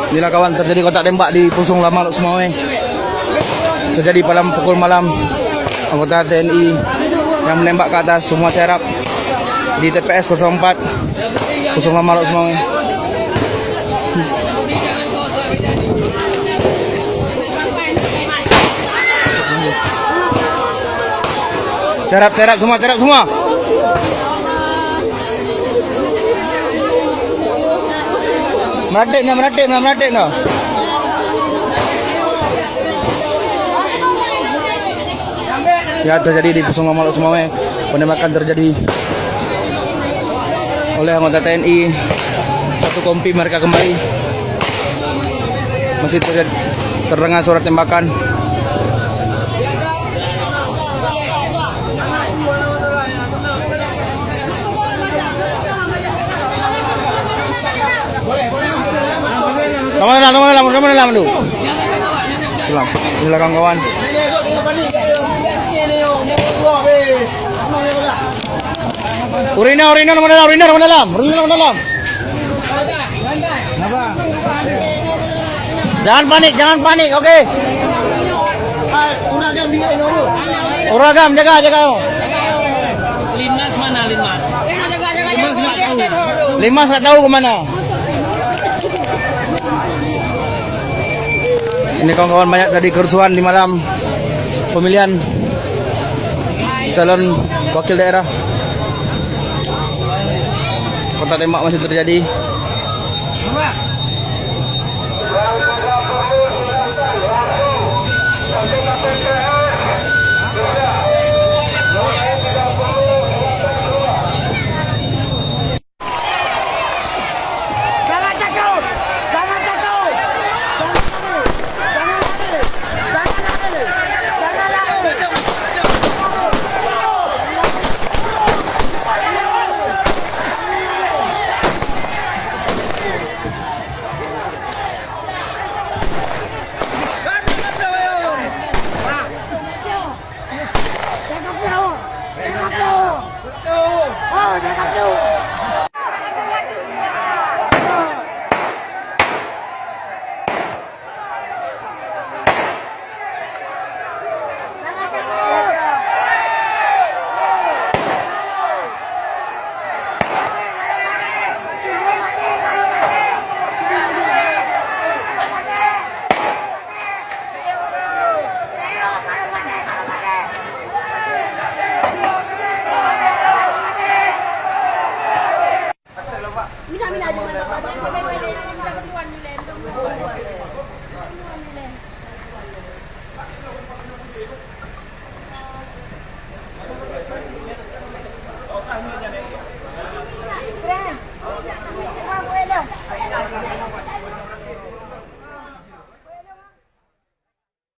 Inilah kawan, terjadi kontak tembak di Pusung Lama Lok Semawe. Terjadi pada pukul malam. Anggota TNI yang menembak ke atas semua terap di TPS 04 Pusung Lama Lok Semawe. Terap semua. Meratik nah. Ya, terjadi di Pusung Lama Lok Semawe. Penembakan terjadi oleh anggota TNI. Satu kompi mereka kembali. Masih terdengar suara tembakan. Kamu dalam dulu. Silakan kawan. Urina dalam. Jangan panik, oke. Uragam jaga. Linmas mana Linmas? Limas nggak tahu kemana. Ini kawan-kawan, banyak tadi kerusuhan di malam pemilihan calon wakil daerah. Kontak tembak masih terjadi. Mina